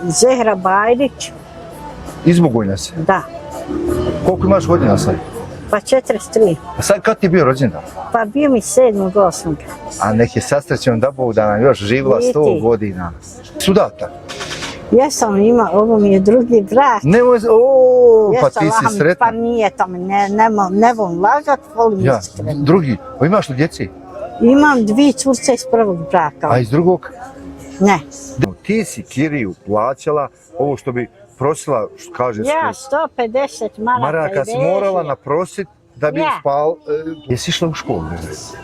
Zehra Bajrić. Iz Bugojna si? Da. Koliko imaš godina sad? Pa 43. A sad kad ti je bio rođendan? Pa bio mi 7.8. A nek je sastrećen da Bog da nam još živila 100 godina. Sudata? Jesam ima, ovo mi je drugi brak. Nemoj, pa ti si sretna. Pa nije to, ne volim lagat, volim iskreno. Drugi, a imaš li djeci? Imam 2 curce iz prvog braka. A iz drugog? Ne. Ti si kiriju plaćala, ovo što bi prosila, što kaže... Ja 150 maraka si morala naprosit da bi spal... Jesi išla u školu?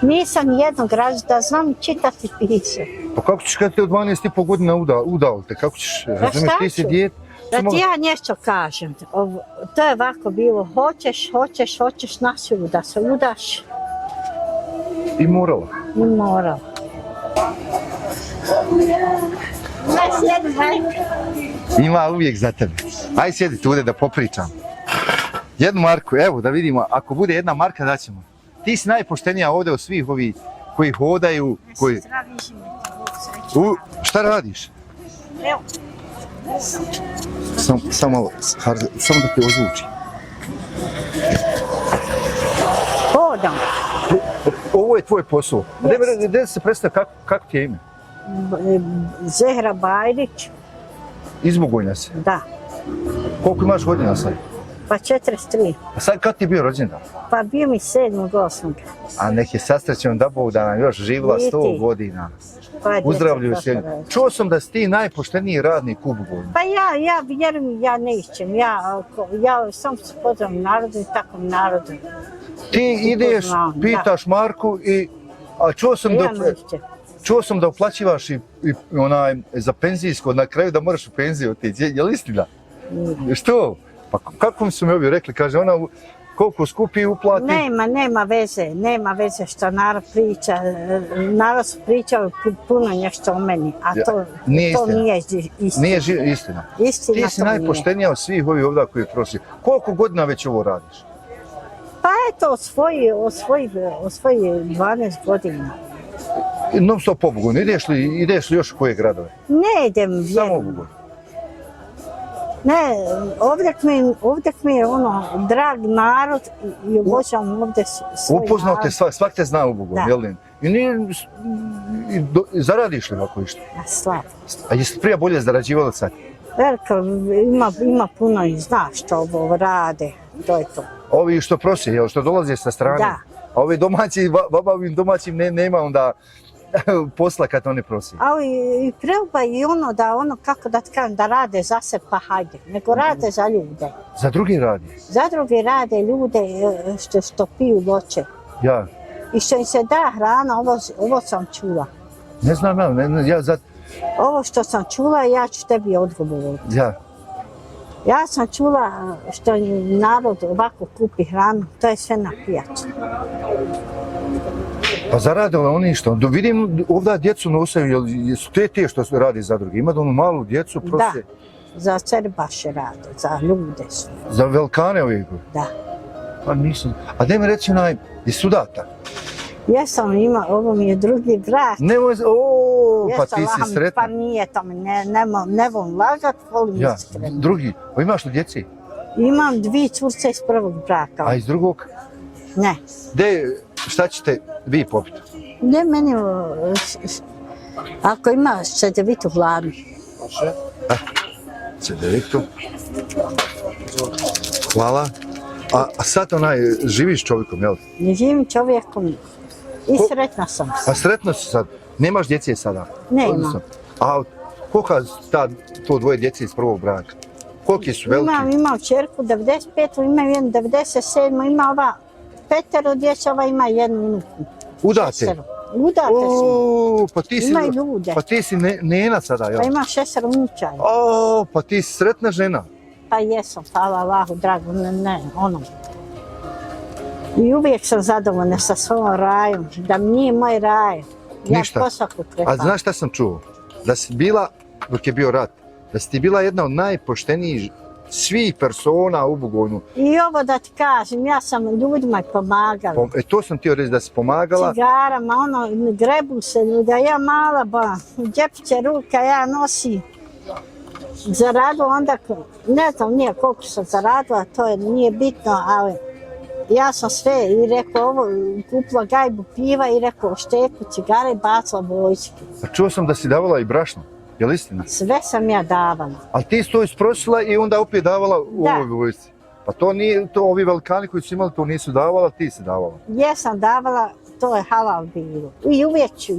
Nisam jednog razreda, znam čitati i pisati. Pa kako ćeš kad te od 12,5 godina udao te? Kako ćeš, razumiješ, ti si dijete? Da ti ja nešto kažem, to je ovako bilo, hoćeš na silu da se udaš. I morala? I morala. Ima uvijek za tebe. Aj sjedi tu da popričam. Jednu marku, evo da vidimo, ako bude jedna marka daćemo. Ti si najpoštenija ovdje od svih ovih koji hodaju, koji... Šta radiš? Evo. Samo da te ozvuči. Hodam. Ovo je tvoj posao. Gdje se predstavlja, kako ti je ime? Zehra Bajrić. Iz Bugojna si? Da. Koliko imaš godina sad? Pa 43. A sad kad ti je bio rođendan? Pa bio mi 7.8. A nek je sastrećen da Bog da nam još živila 100 godina. Uzdravljuju se. Čuo sam da si ti najpošteniji radnik u Bugojnu. Pa ja vjerujem, ja nećem. Ja sam se pozdravom narodu i takvom narodu. Ti ideš, pitaš Marku i... A čuo sam da uplaćivaš i za penzijsko, na kraju da moraš u penziju otići. Je li istina? Što? Pa kako su mi ovi rekli, kaže ona koliko skupi uplati? Nema veze što narod priča. Narod su pričali puno nešto o meni, a to nije istina. Nije istina. Ti si najpoštenija od svih ovih ovdje koji prosi. Koliko godina već ovo radiš? Pa eto, od svojih 12 godina. Non stop po Bugojnu, ideš li još u koje gradove? Ne idem. Samo u Bugojnu? Ne, ovdje mi je drag narod i obožavam ovdje svoj narod. Upoznao te svak te zna u Bugojnu, jel ne? I zaradiš li ovako išto? Slabo. A jesi prije bolje zarađivala sad? Velika, ima puno i zna što ovo rade, to je to. Ovi što prosi, jel, što dolaze sa strane? Da. A ovi domaći, ovim domaćim nema onda posla kad oni prosi. Ali i treba i kako da kažem, da rade za se pa hajde, nego rade za ljude. Za drugi radi? Za drugi rade ljude što piju voće. Ja. I što im se da hrana, ovo sam čula. Ne znam ja, Ovo što sam čula, ja ću tebi odgovoriti. Ja. Ja sam čula što narod ovako kupi hranu, to je sve na pijacu. Pa zarade oni što? Vidim ovdje djecu nosaju, jesu te što radi za drugi? Ima da onu malu djecu prose? Da, za cerbaše rade, za ljude su. Za velikane ovih? Da. Pa nisam. A daj mi reći iz Sudata? Jesam ima, ovo mi je drugi brak. Nemoj, pa ti si sretna. Pa nije to, ne volim lagat, volim iskreno. Drugi, a imaš li djeci? Imam 2 curce iz prvog braka. A iz drugog? Ne. Šta ćete vi popiti? Ne, meni, ako imaš cedevitu hladnu. Cedevitu. Hvala. A sad živiš čovjekom, jel? Ne živim čovjekom i sretna sam. A sretna si sad? Nemaš djece sada? Nema. A koliko to dvoje djece iz prvog braka? Koliki su veliki? Imam čerku 95, imam jednu 97, ima ova 5 djece, ova ima 1 unuku. Udate? Udate su. Imaju ljude. Pa ti si nena sada, jel? Pa ima 6 unučaja. Pa ti si sretna žena. Pa jesam, hvala Allahu, drago, I uvijek sam zadovoljna sa svojom rajom, da mi nije moj raj. Ništa. A znaš šta sam čuo? Da si bila, dok je bio rat, da si ti bila jedna od najpoštenijih svih persona u Bugojnu. I ovo da ti kažem, ja sam ljudima pomagala. To sam htio reći da si pomagala. Cigarama, grebu se ljudi, a ja mala ba, džepiće ruka, ja nosim. zaradila onda, ne znam nije koliko sam zaradila, to nije bitno, ali ja sam sve i rekao ovo, kupila gajbu piva i rekao šteku cigare i bacila vojski. A čuo sam da si davala i brašno, je li istina? Sve sam ja davala. Ali ti si to isprosila i onda opet davala u ovoj vojsci. Pa to nije, to ovi velikani koji su imali to nisu davala, ti si davala. Jesam davala, to je halal bilo. I uvijek ću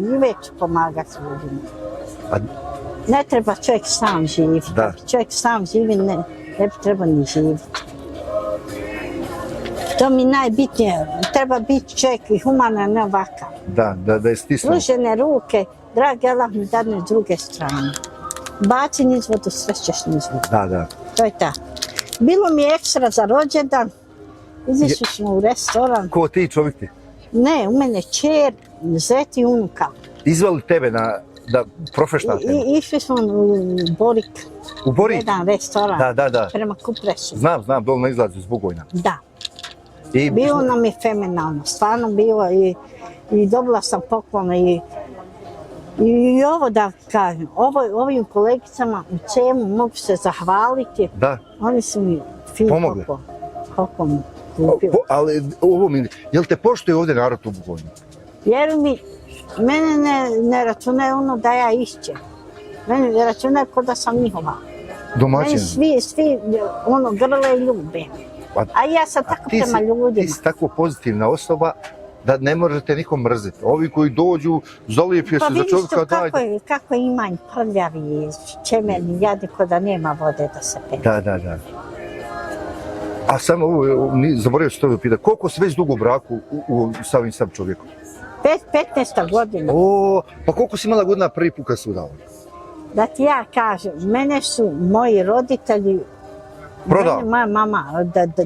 pomagati ljudima. Ne treba čovjek sam živjeti. Da. Čovjek sam živi, ne bi trebao ni živjeti. To mi najbitnije, treba biti čovjek i humanan, ne ovakav. Da je stisnuo. Služene ruke, dragi Allah mi dadne s druge strane. Baci niz vodu, sve ćeš niz vodu. Da. To je tako. Bilo mi je ekstra za rođendan, izišli smo u restoran. Ko ti čovjek ti? Ne, u mene čer, zet i unuka. Izveli tebe da profesionalno tebe? Išli smo u Borik. U Borik? Jedan restoran. Da. Prema Kupresu. Znam, dole na izlazu iz Bugojna. Da. Bilo nam je fenomenalno, stvarno bilo i dobila sam poklone i ovo da kažem, ovim kolegicama u CEM-u mogu se zahvaliti. Da. Oni su mi fin poklon kupili. Ali ovo mi, jel te poštuje ovdje narod u Bugojnu? Jer mi, mene ne računaju ono da ja išćem. Mene računaju kao da sam njihova. Domaćin? Meni svi ono grle i ljube. A ja sam tako prema ljudima. Ti si tako pozitivna osoba da ne možete nikom mrziti. Ovi koji dođu, zalijepio se za čovjeka, daj. Pa vidiš kako imanj prljavi, čemerni, jadi ko da nema vode da se pere. Da. A samo ovo, zaboravio sam to pitati, koliko si već dugo u braku sa ovim sam čovjekom? 15 godina. Pa koliko si imala godina prvi put kad si udala? Da ti ja kažem, mene su moji roditelji, moja mama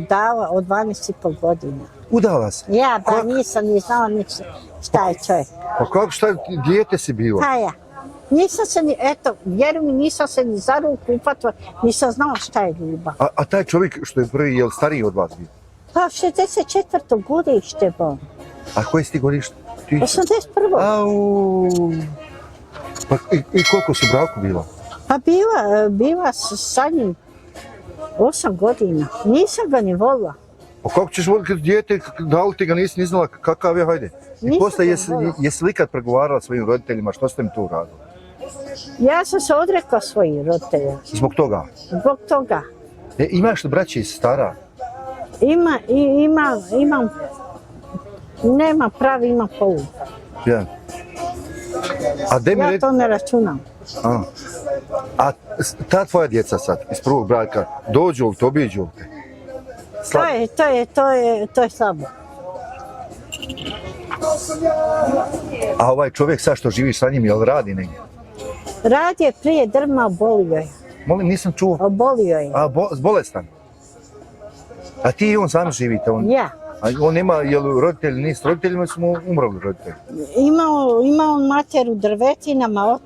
dala od 12,5 godina. Udala se? Ja, pa nisam ni znala šta je čovjek. Pa kako, šta dijete si bila? Pa ja. Nisam se ni, eto, vjeruj mi, nisam se ni za ruku upatila, nisam znala šta je ljubav. A taj čovjek što je prvi, je li stariji od vas bio? Pa 64. godište bo. A koje si ti godište? 81. Pa i koliko si u braku bila? Pa bila sa njim 8 godina. Nisam ga ni volila. Pa kako ćeš voliti dijete, da li ti ga nisi ni znala kakav je, hajde? I posle, jesi li ikad pregovarala svojim roditeljima, što ste mi tu uradili? Ja sam se odrekla svojih roditelja. Zbog toga? Zbog toga. Imaš li braće i sestara? Imam, nema pravi, imam polu. Ja. Ja to ne računam. A ta tvoja djeca sad, iz prvog braka, dođu li te, obiđu li te? To je slabo. A ovaj čovjek sad što živiš sa njim, jel radi negdje? Radi je prije drma, obolio je. Molim, nisam čuo. Obolio je. A bolestan? A ti i on sami živite? Ja. A on nema, jel roditelji, nisu roditeljima, su mu umrli roditelji? Ima on mater u drvetinama,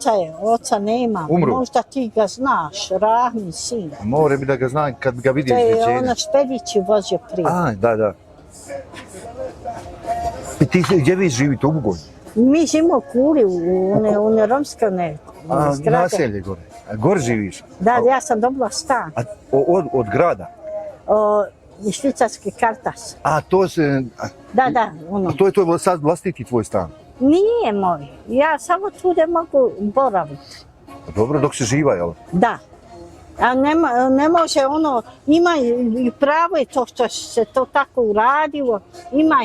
oca nema. Umru? Možda ti ga znaš, Rahmin sin. More bi da ga znam kad ga vidim izveđenja. izveđenja. To je ono Špedić vozio prije. Da. I ti gdje vi živite, u Bugojnu? Mi živimo u Kuli, u one romske zgrade. Naselje gore. A gore živiš? Da, ja sam dobila stan. Od grada? Švicarski kartas. A to se... Da, ono. A to je to sad vlastiti tvoj stan? Nije moj. Ja samo tu ne mogu boraviti. Dobro, dok se živa, jel? Da. A ne može ono, ima i pravo je to što se to tako uradilo, ima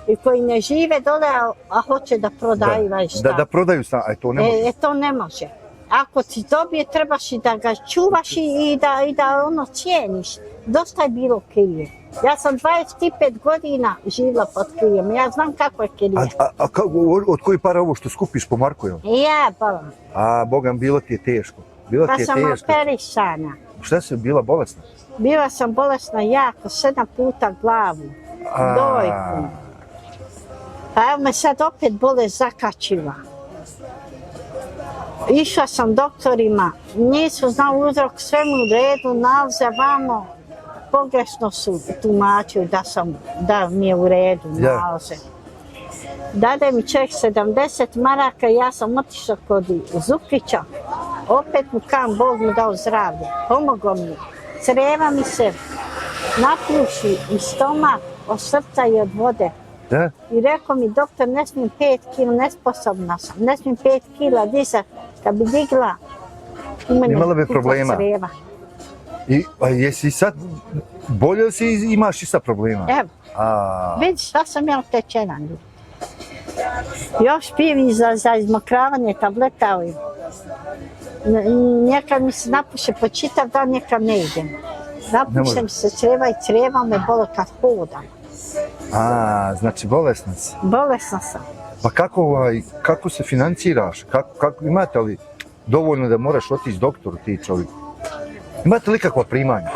i koji ne žive dole, a hoće da prodaju stan. Da prodaju stan, a to ne može? To ne može. Ako ti dobije, trebaš i da ga čuvaš i da ono cijeniš. Dosta je bilo kirije. Ja sam 25 godina živjela pod kirijem, ja znam kako je kirije. A od koji para ovo što skupiš po Marku, jel? Ja, bolam. A, Bogam, bilo ti je teško. Pa sam operisana. Šta si bila bolesna? Bila sam bolesna jako, 7 puta glavu, dojku. Pa evo me sad opet bolest zakačila. Išla sam doktorima, nisu znali uzrok, sve mu u redu, nalaze vamo, pogrešno su tumačili da mi je u redu nalaze. Dade mi čovjek 70 maraka, ja sam otišla kod Zukića, Opet mu kam, Bog mu dao zdravlje. Pomogao mi. Creva mi se napuši i stomak od srca i od vode. Da? I rekao mi, doktor, ne smijem 5 kila, nesposobna sam. Ne smijem 5 kila dizat. Kad bi digla, Imala bi problema. Creva. A jesi sad, bolje si imaš i sad problema? Evo, vidiš, šta sam ja utečena. Još pijem za izmokravanje tableta. Nekad mi se napuše po čitav dan, nekad ne idem. Napuše mi se creva i creva me bolo kad hodam. Znači bolesna si. Bolesna sam. Pa kako se financiraš? Imate li dovoljno da moraš otići doktoru ti čovjek? Imate li kakva primanja?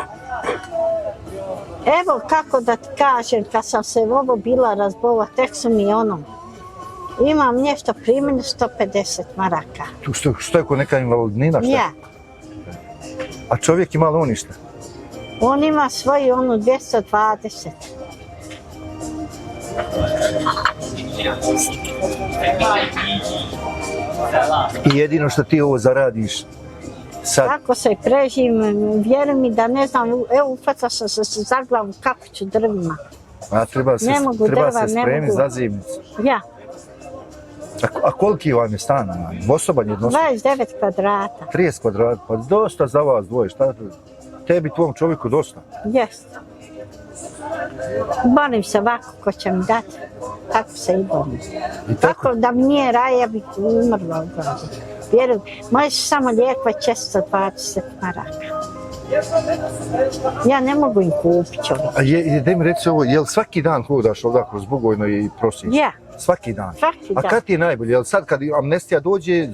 Evo kako da ti kažem, kad sam se ovo bila razbola, tek su mi imam nešto primanje 150 maraka. Što je ko neka invalidnina? Ja. A čovjek ima li on ništa? On ima svoju 220. I jedino što ti ovo zaradiš sad? Kako se preživim, vjeruj mi da ne znam, evo upatila sam se za glavu kako ću drvima. Treba se spremiti za zimnicu. Ja. A koliki vam je stan? Dvosoban jednostavno? 29 kvadrata. 30 kvadrata, pa dosta za vas dvoje, šta? Tebi, tvom čovjeku dosta? Jest. Borim se ovako ko će mi dati, tako se i borim. Tako da mi nije raj, ja bih umrla od gladi. Vjerujem, možeš samo lijekovat 420 maraka. Ja ne mogu im kupiti čovjek. A daj mi reci ovo, jel svaki dan hodaš ovdje kroz Bugojno i prosiš? Ja. Svaki dan? Svaki dan. A kad ti je najbolje? Jel sad kad amnestija dođe,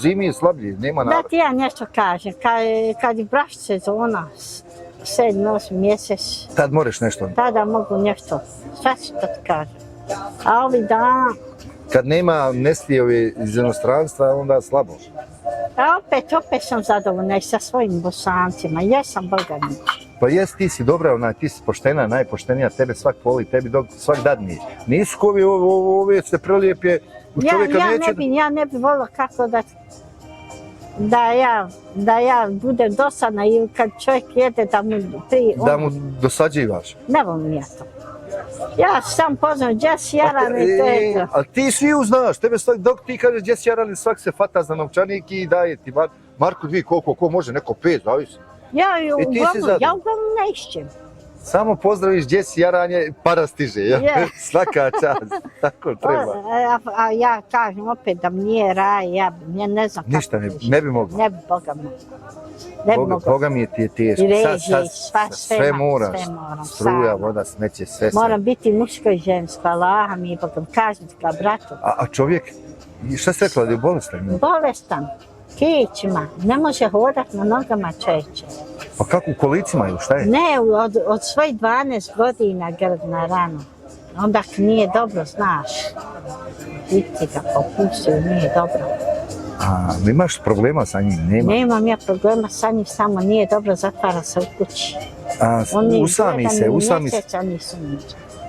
zimi je slablji, nema narod? Da ti ja nešto kažem, kad je braš sezona, 7. 8. mjesec. Tad moraš nešto? Tada mogu nešto, sve što ti kažem. A ovih dana... Kad nema amnestije iz inostranstva, onda slabo. A opet sam zadovoljna i sa svojim Bosancima, jesam Boga mi. Pa ti si dobra, ti si poštena, najpoštenija, tebe svak voli, tebi svak dadni. Nisu kovi ove se prelijepe, u čovjeka neće... Ja ne bi volila kako da ja budem dosadna i kad čovjek jede da mu... Da mu dosađivaš? Ne volim ja to. Ja sam poznam Jess Jaran i to je to. Ali ti svi znaš, dok ti kažeš Jess Jaran, svak se fata za novčanik i daje ti Marko 2 koliko može, neko 5, zavisi. Ja uglavnom ne išćem. Samo pozdraviš Jess Jaranje, para stiže, svaka čast, tako treba. A ja kažem opet da mi nije raj, ja ne znam kako. Ništa ne bi mogla. Ne bi Boga mogla. Boga mi je ti je teško. I režije, sve moraš. Struja, voda, smeće, sve. Moram biti muško i žensko, Allah mi je Bogom, kažem ti kao bratu. A čovjek, šta si rekla da je bolestan? Bolestan, kićima, ne može hodat na nogama čeće. Pa kako u kolicima ili šta je? Ne, od svojih 12 godina grdna ranu. Onda nije dobro, znaš. Vidite ga popustio, nije dobro. Imaš problema sa njim? Nemam ja problema sa njim, samo nije dobro, zatvara se u kući. Usami se.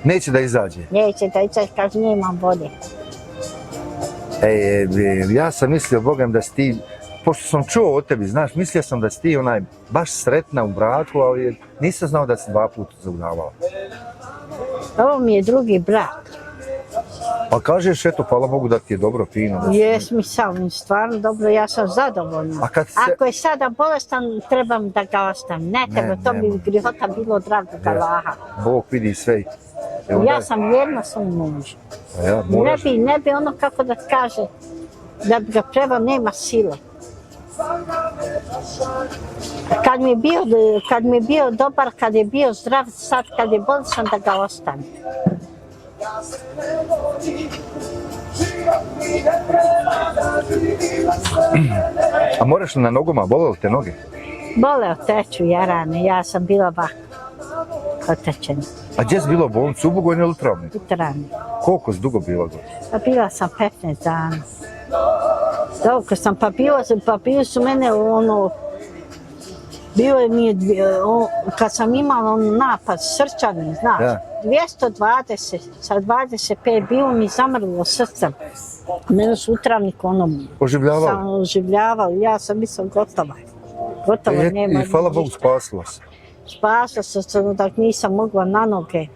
Neće da izađe? Neće da izađe, kaže nemam volje. Ja sam mislio, Bogam, da si ti, pošto sam čuo o tebi, znaš, mislio sam da si ti baš sretna u braku, ali nisam znao da si 2 puta zaudavala. Ovo mi je drugi brak. Pa kažeš, eto, hvala Bogu da ti je dobro, fino. Jes mi sam, stvarno dobro, ja sam zadovoljna. Ako je sada bolestan, trebam da ga ostavim. Ne treba, to bi grihota bilo dragog Allaha. Bog vidi sve. Ja sam vjerna svom mužu. Ne bi ono kako da kaže, da bi ga trebao, nema sile. Kad mi je bio dobar, kad je bio zdrav, sad kad je bolestan, da ga ostavim. A moraš li na nogama, bole li te noge? Bole oteču jarane, ja sam bila ovako otečena. A gdje si bila u bolnici, u Bugojnu ili u Travni? U Travni. Koliko si dugo bila god? Pa bila sam 15 dana. Dok sam, pa bio su mene bilo mi je, kad sam imala napad srčani, znaš, 220, sa 25 bilo mi zamrlo srce. Mene su utravnik sam oživljavao, ja sam mislim gotova. Gotova, nema I hvala Bogu spasila se. Spasla sam se dok nisam mogla na noge,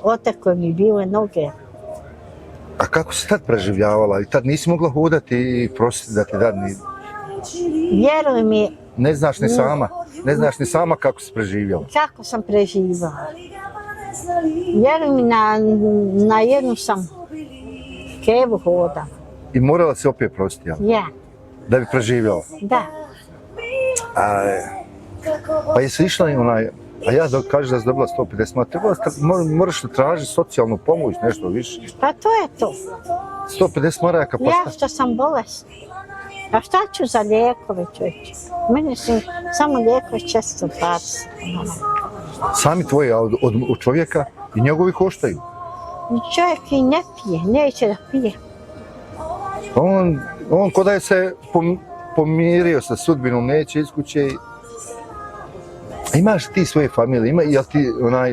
otekle mi bile noge. A kako si tad preživljavala? I tad nisi mogla hodati i prositi da ti dadni? Vjeruj mi, Ne znaš ni sama. Ne znaš ni sama kako si preživjela. kako sam preživala. Vjeruj mi, na jednu sam kevu hodala. I morala si opet prositi, jel? Ja, Da bi preživjela. da. Pa jesi išla i onaj, a ja dok kažeš da si dobila 150 maraka, moraš tražiti socijalnu pomoć, nešto više. Pa to je to. 150 maraka, pa Ja šta? što sam bolesna. A šta ću za lijekove, čovječe? Meni su samo lijekove 420. Sami tvoji, a od čovjeka i njegovi koštaju. Čovjek i ne pije, neće da pije. On ko da je se pomirio sa sudbinom, neće iz kuće. A imaš ti svoje familije, jel ti onaj,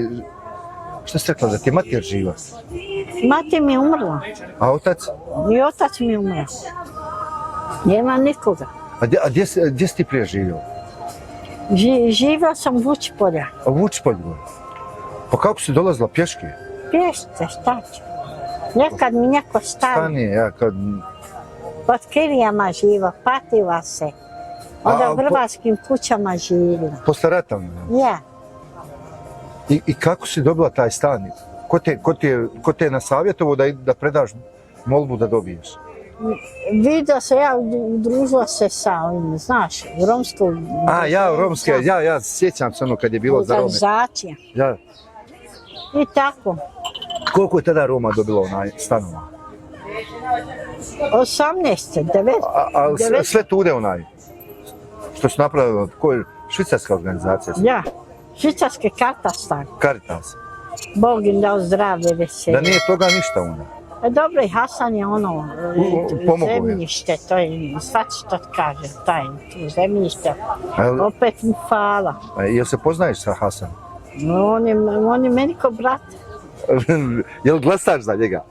šta si rekla, da ti je mati živa? Mati mi je umrla A otac? i otac mi je umrla. Nema nikoga. A gdje si ti prije živio? Živio sam u Vučipolja. A u Vučipolju? Pa kako si dolazila pješke? Pješce, šta ću? Nekad mi neko Stanje, ja kad... pod Kirijama živa, patila se. Onda u hrvatskim kućama živila. Posle rata? Ja. I kako si dobila taj stan? Ko te je nasavjetovao da predaš molbu da dobiješ? Vidio se, ja udružila se sa ovim, znaš, u romsku... Ja, u romske, ja sjećam se ono kad je bilo za Rome. Organizacija. Ja. I tako. Koliko je tada Roma dobilo onaj stanova? 18, 9. A sve tude onaj? Što su napravili, ko je švicarska organizacija? Ja, švicarske Katastan. Caritas. Bog im dao zdravlje, veselje. Da nije toga ništa onda? Dobro, i Hasan je ono, zemljište, to je, sad što ti kaže, taj, tu zemljište, opet mu hvala. Jel se poznaješ sa Hasanom? On je meni ko brat. Jel glasaš za njega?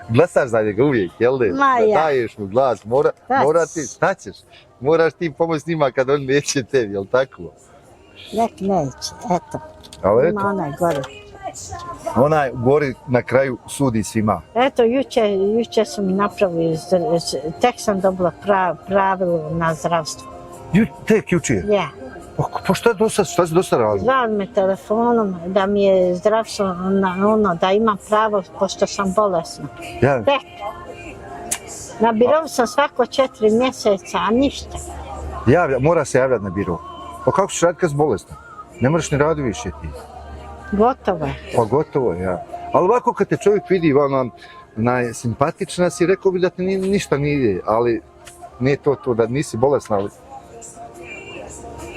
Glasaš za njega uvijek, jel ne? Ja. Daješ mu glas, mora ti, šta ćeš? Moraš ti pomoći njima kad on neće tebi, jel tako? Nek neće, eto. Ali ima onaj gore. Onaj gori na kraju sudi svima. Eto, juče su mi napravili, tek sam dobila pravilo na zdravstvo. Tek juče? Ja. Pa šta si do sada radila? Zvali me telefonom da mi je zdravstvo, da imam pravo pošto sam bolesna. Ja. Tek. Na birovu sam svako 4 mjeseca, a ništa. Mora se javljati na biro. Pa kako ćeš raditi kad si bolesna? Ne moraš ni raditi više ti. Gotovo je. Pa gotovo je, ja. Ali ovako kad te čovjek vidi, simpatična si, rekao bi da ti ništa nije, ali nije to da nisi bolesna, ali...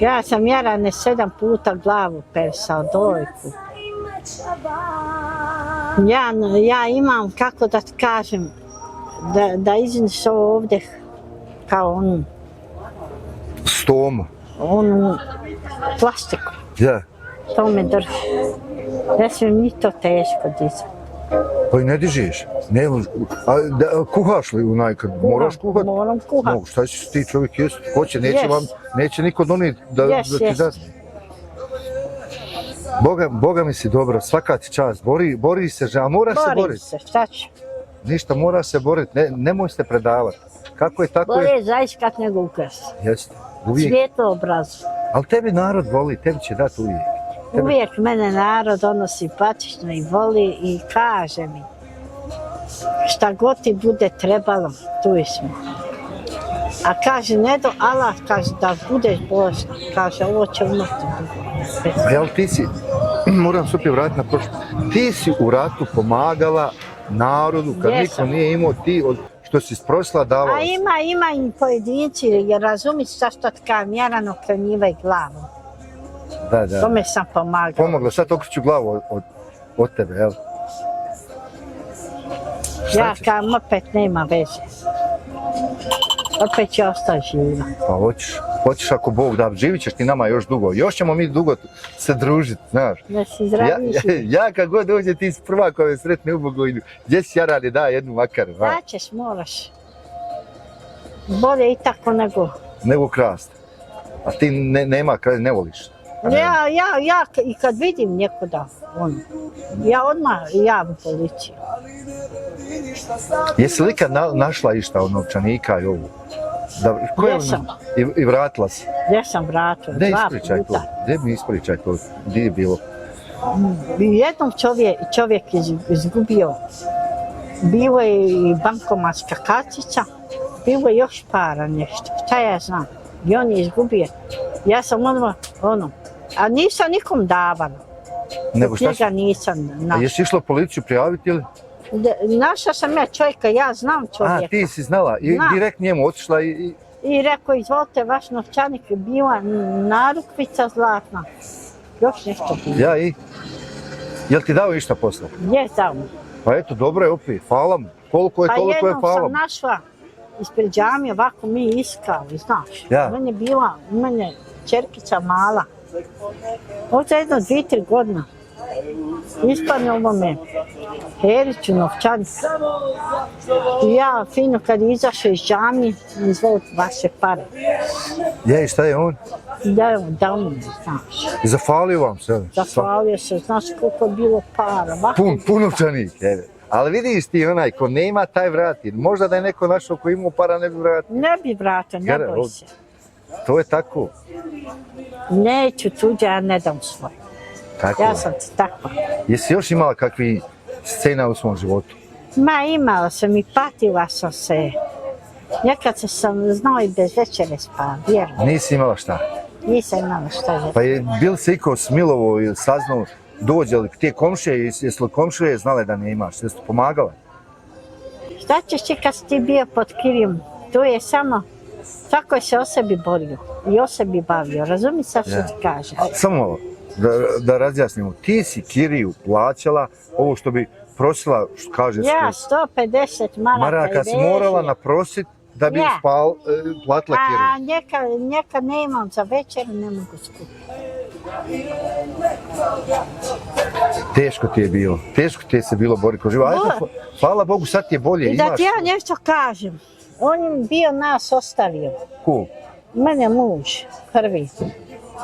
Ja sam Jarane 7 puta glavu persao, dojku. Ja imam, kako da ti kažem, da izniš ovo ovdje kao onu... Stomu. Onu plastiku. Ja. To me drži. Ne smijem ni to teško dizati. Pa i ne dižeš? Ne, kuhaš li kad moraš kuhati? Moram kuhati. Šta ćeš ti čovjek jesti? Hoće, neće niko donijeti da ti da. Boga mi si dobro, svaka ti čast, bori se, a mora se boriti. Bori se, šta ću? Ništa, mora se boriti, nemoj se predavati. Kako je, tako je. Bolje zaiskat nego ukrasti. Jeste, uvijek. Svijetlo obrazu. Ali tebi narod voli, tebi će dati uvijek. Uvijek mene narod simpatično i voli i kaže mi šta god ti bude trebalo, tu smo. A kaže, Allah kaže da budeš bolesna, kaže ovo će umrti. A jel ti si, moram se opet vratiti na prošlo, ti si u ratu pomagala narodu kad niko nije imao, ti što si sprosila davala. A ima i pojedinci, jer razumiješ što ti kažem, Jaran okrenjivaj glavom. Da. Tome sam pomagala. Pomogla, sad okreću glavu od tebe, jel? Ja kažem, opet nema veze. Opet će ostati živa. Pa hoćeš. Hoćeš ako Bog da, živit ćeš ti nama još dugo. Još ćemo mi dugo se družiti, znaš. Da si zdraviš. Ja kad god dođe ti si prva koja me sretne u Bogojnu. Gdje si Jarane, da jednu makar. Daćeš, moraš. Bolje i tako nego krast. A ti nema kraj, ne voliš. Ja i kad vidim nekoda, ja odmah javim policiju. Jesi li ikad našla išta od novčanika i ovu? Jesam. I vratila si? Gdje sam vratila, 2 puta. Gdje mi ispričaj to? Gdje je bilo? Jednom čovjek izgubio. Bilo je i bankomatska kartica, bilo je još para nešto, šta ja znam. I on je izgubio. Ja sam odmah, a nisam nikom davala. Nego šta njega nisam našla. Jesi išla policiju prijaviti ili? Našla sam ja čovjeka, ja znam čovjeka. A, ti si znala i direkt njemu otišla i... I rekao, izvolite, vaš novčanik je bila narukvica zlatna. Još nešto bilo. Ja i? Jel ti dao išta posla? Je dao. Pa eto, dobro je opet, hvala mu. Koliko je, toliko je, hvala mu. Pa jednom sam našla ispred džamije, ovako mi iskali, znaš. Ja. Mene čerkica mala. Ovdje jedno 2-3 godina. Ispanjalo me Heriću novčanik. I ja fino kad izašao iz džamije, izvolite vaše pare. Je, i šta je on? Dao mi, znaš. I zafalio vam se? Zafalio se, znaš koliko je bilo para. Pun novčanik, ali vidiš ti onaj, ko nema taj vrati. Možda da je neko našao ko imao para ne bi vratio. Ne bi vratio, ne boj se. To je tako. Neću tuđe, ja ne dam svoj. Tako. Ja sam ti takva. Jesi još imala kakvi scena u svom životu? Imala sam i patila sam se. Nekad sam znao i bez večere spavati, vjerujem. Nisi imala šta? Nisam imala šta vjerujem. Pa je bil se iko smilovo ili saznao, dođe li te komšije, jesi li komšije znale da ne imaš, jesi li pomagala? Šta ćeš ti kad si ti bio pod kirijom? Tu je samo, svako je se o sebi borio i o sebi bavio, razumi sad što ti kaže. Samo malo, da razjasnimo, ti si kiriju plaćala, ovo što bi prosila, što kaže... Ja, 150 maraka si morala naprosit da bi platila kiriju. A nekad ne imam za večer, ne mogu skupiti. Teško ti je bilo, teško ti je se bilo boriti kroz život. Hvala Bogu, sad ti je bolje. I da ti ja nešto kažem, on je bio nas ostavio. Ko? Mene muž, prvi.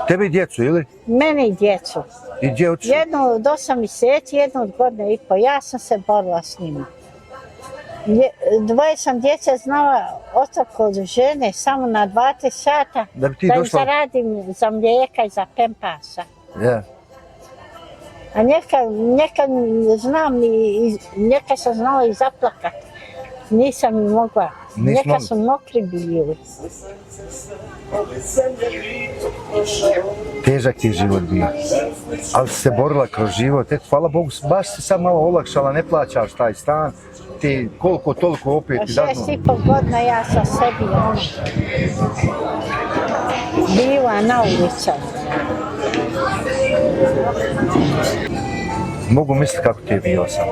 Tebe i djecu, ili? Mene i djecu. I gdje otišao? Jednu od 8 mjeseci, jednu od 1,5 godine. Ja sam se borila s njima. 2 sam djece znala ostati kod žene samo na 20 sata da im zaradim za mlijeka i za pempasa. Ja. A nekad sam znala i zaplakat. Nisam i mogla. Nekad su mokri bili. Težak ti je život bio, ali si se borila kroz život. Hvala Bogu, baš si sad malo olakšala, ne plaćaš taj stan. Ti koliko toliko opet ti dadnu. 6,5 godina ja sam sebi bila na ulici. Mogu misliti kako ti je bio sam.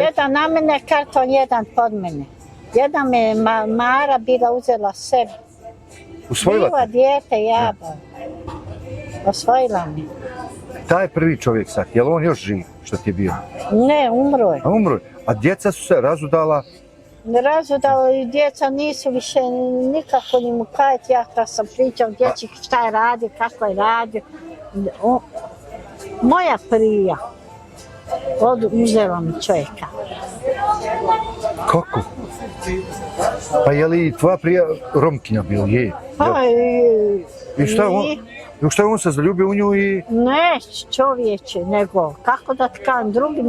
Jedan na mene karton, jedan pod mene. Jedna me Mara bila uzela sebi. Usvojila te? Bila dijete jaba. Osvojila me. Taj prvi čovjek sad, je li on još živ što ti je bio? Ne, umro je. A umro je. A djeca su se razudala? Razudala i djeca nisu više nikako ni mu kajati. Ja kad sam pričao djeci šta je radio, kako je radio. Moja prija uzela mi čovjeka. Kako? Pa je li tvoja prija Romkinja bila? Je. I šta je on se zaljubio u nju i... Ne čovječe, nego kako da tkam drugi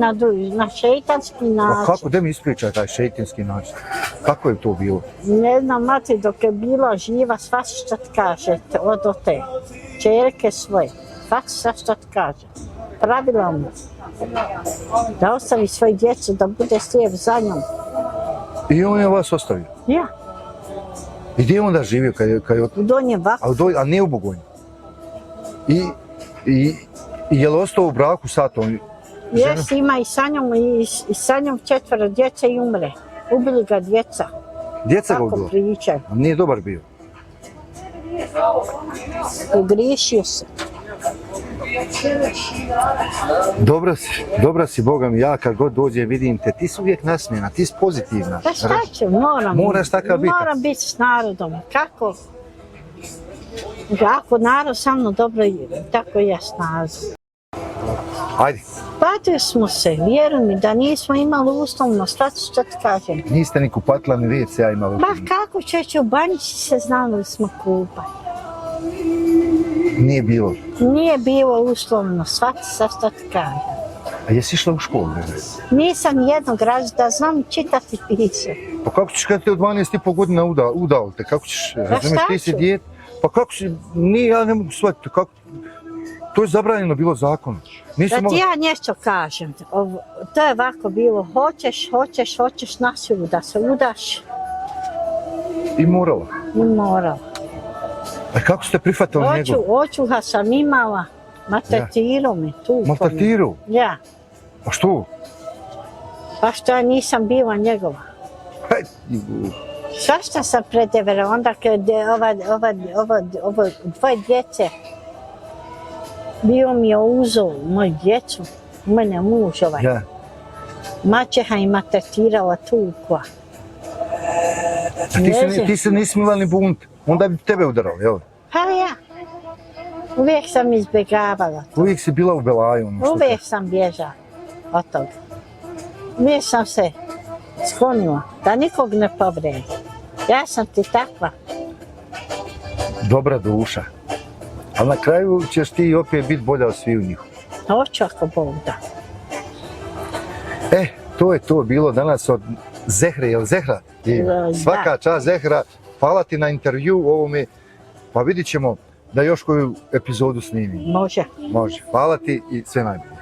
na šeitanski način. A kako, da mi ispričaj taj šeitanski način? Kako je to bilo? Ne znam, mati, dok je bila živa, svašta ti kaže od te čerke svoje. Svašta što ti kaže. Pravila mu da ostavi svoju djecu, da bude slijep za njom. I on je vas ostavio? Ja. I gdje je onda živio kad je... U Donjem Vaku. A ne u Bogojnu? I je li ostao u braku sa tom? Jes, ima i sa njom 4 djece i umre. Ubili ga djeca. Djeca ga ubila? Tako pričaju. Nije dobar bio? Pogriješio sam. Dobra si, Boga mi, ja kad god dođem vidim te, ti si uvijek nasmijena, ti si pozitivna. Pa šta ću, Moraš takav biti. Moram biti s narodom. Kako? Ako narod sa mnom dobro je, tako i ja s narodom. Ajde, Patili smo se, vjeruj mi, da nismo imali uslovno, šta ti kažem? niste ni kupatila ni WC ja imala. Ba kako će u banjici se znali smo kupati. Nije bilo. Nije bilo uslovno, shvati sa šta ti kažem. A jesi išla u školu? Nisam jednog da znam čitati i pisati. Pa kako ćeš kad te od 12,5 godina udao te, kako ćeš, razumiješ, ti si ću? dijete, pa kako si, nije, ja ne mogu shvatiti, kako, to je zabranjeno bilo zakonom. Da ti ja nešto kažem, to je ovako bilo, hoćeš na silu da se udaš I morala. i morala. A kako ste prihvatili njegov? Očuha sam imala, maltretirao me tu. Maltretirao? Ja, A što? pa što ja nisam bila njegova. Svašta sam predevera, onda kad ova dvoje djece, bio mi je uzeo moju djecu, mene muž ovaj. Ja. Maćeha i maltretirala tukla. A ti se nisi imala ni bunt, onda bi tebe udarao, jel? Pa ja, uvijek sam izbjegavala. Uvijek si bila u belaju. Uvijek sam bježala od toga. Uvijek sam se sklonila, da nikog ne povredi. Ja sam ti takva. Dobra duša. Ali na kraju ćeš ti opet biti bolja od svih njih. Hoću ako Bog da. To je to bilo danas od Zehre, jel Zehra? Svaka čast Zehra, hvala ti na intervju ovome, pa vidit ćemo da još koju epizodu snimim. Može. Može. Hvala ti i sve najbolje.